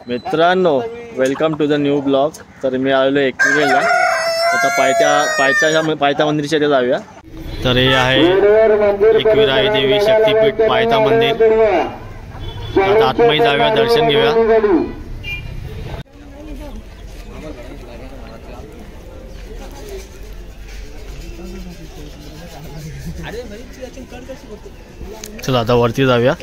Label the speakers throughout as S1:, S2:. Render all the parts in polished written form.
S1: मित्रांनो, welcome to the new blog. तर मी आलेलो एकविरेला, आता पायथा मंदिरच्या इथे जाऊया। तर हे आहे एकविराई देवी शक्तीपीठ पायथा मंदिर। आता आतमध्ये जाऊया, दर्शन घेऊया। चला आता वरती जाऊया।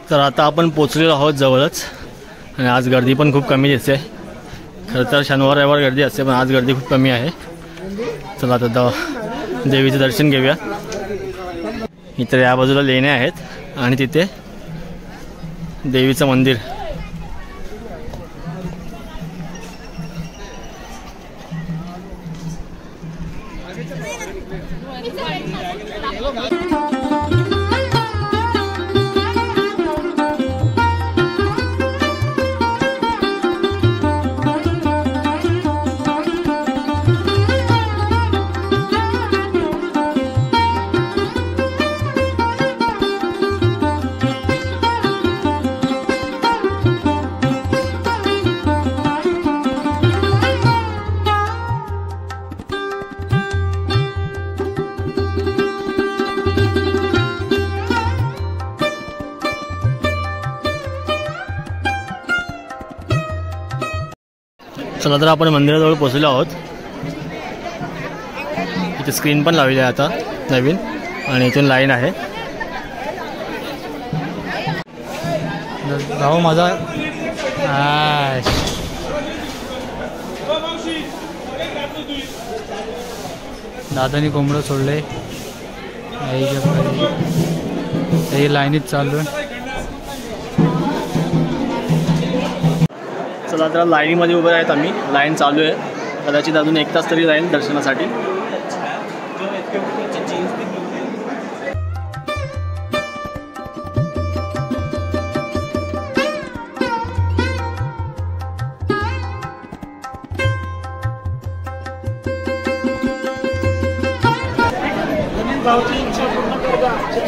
S1: तर आता आपण पोचलेलो आहोत जवळच, आणि आज गर्दी पण खूप कमी दिसते। खरं तर शनिवार रविवार गर्दी असते, पण आज गर्दी खूप कमी आहे। चला आता देवीचं दर्शन घेऊया। इथे या बाजूला लेण्या आहेत आणि तिथे देवीचं मंदिर। चला तर आपण मंदिराजवळ पोहोचलो आहोत। इथे स्क्रीन पण लावली आहे आता नवीन, आणि इथून लाईन आहे। भाऊ माझा दादानी कोंबडं सोडले, लाईनीत चालू आहे। चला तर लाईनीमध्ये उभे आहेत आम्ही, लाईन चालू आहे। कदाचित अजून 1 तास तरी राहील दर्शनासाठी।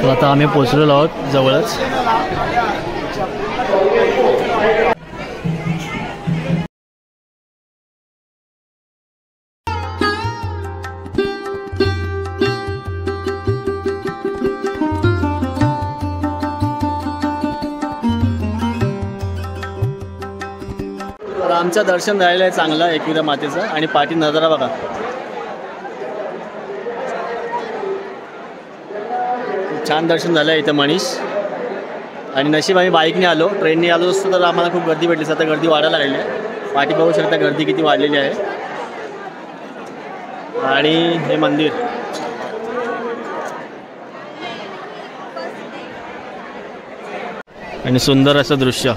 S1: तर आता आम्ही पोचलेलो आहोत जवळच। आमचं दर्शन झालेलं आहे चांगलं एकविरा मातेचं, आणि पाठी नजारा बघा। छान दर्शन झालं इथं मनीष। आणि नशीब आम्ही बाईकने आलो, ट्रेनने आलो असतो तर आम्हाला खूप गर्दी भेटली। आता गर्दी वाढायला लागली आहे, पाठी बघू शकता गर्दी किती वाढलेली आहे। आणि हे मंदिर आणि सुंदर असं दृश्य।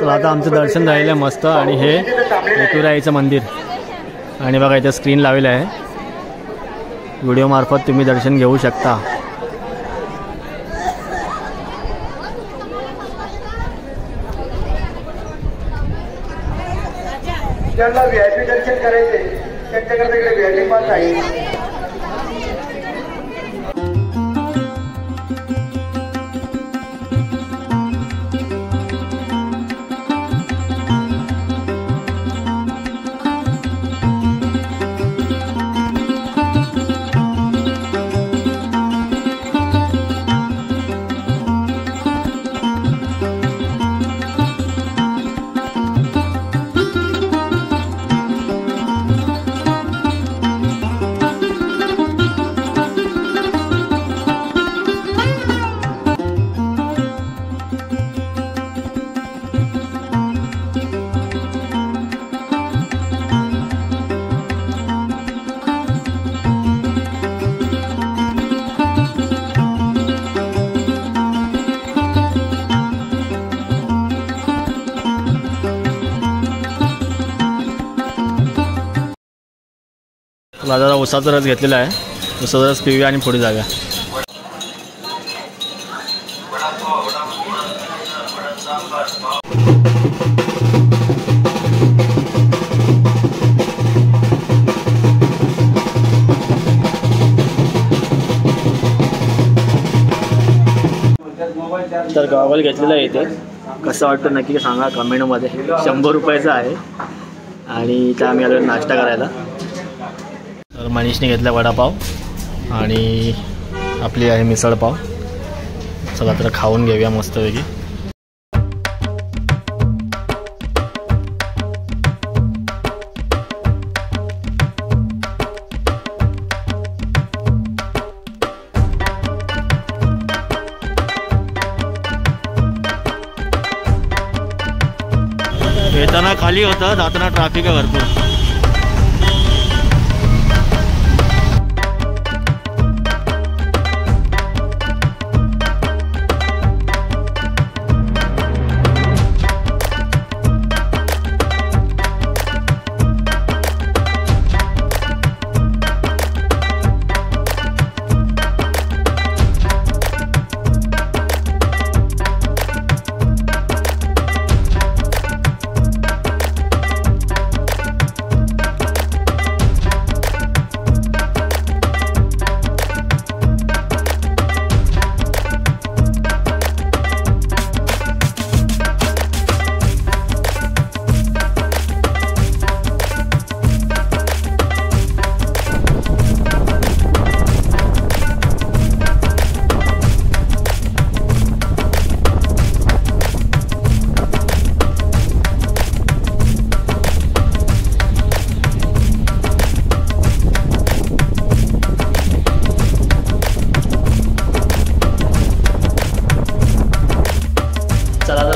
S1: तर आता आमचं दर्शन झालेलं आहे मस्त, आणि हे एकविराईचं मंदिर। आणि बघा इथं स्क्रीन लावलेलं आहे, व्हिडिओ मार्फत तुम्ही दर्शन घेऊ शकता।
S2: ज्यांना व्हीआयपी दर्शन करायचे त्यांच्याकडे इकडे व्हीआयपी पास आहे।
S1: माझा उसाचा रस घेतलेला आहे। दुसरा रस पिऊया आणि पुढे जाऊया. तर गॉगल घेतलेला आहे इथे. कसं वाटतं नक्की सांगा कमेंटमध्ये. 100 रुपयाचा आहे आणि इथं आम्ही आलो नाश्ता करायला. तर मनीषने घेतला वडापाव आणि आपली आहे मिसळपाव. चला तर खाऊन घेऊया मस्तपैकी. येताना खाली होतं, जाताना ट्रॅफिक आहे भरपूर.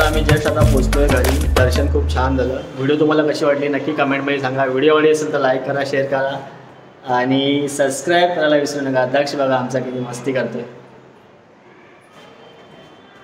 S1: आम्ही जस्ट आता पोहोचतोय घरी. दर्शन खूप छान झालं. व्हिडिओ तुम्हाला कशी वाटली नक्की कमेंटमध्ये सांगा. व्हिडिओ आवडली असेल तर लाईक करा, शेअर करा आणि सबस्क्राईब करायला विसरू नका. दक्ष बघा आमचा किती मस्ती करतोय.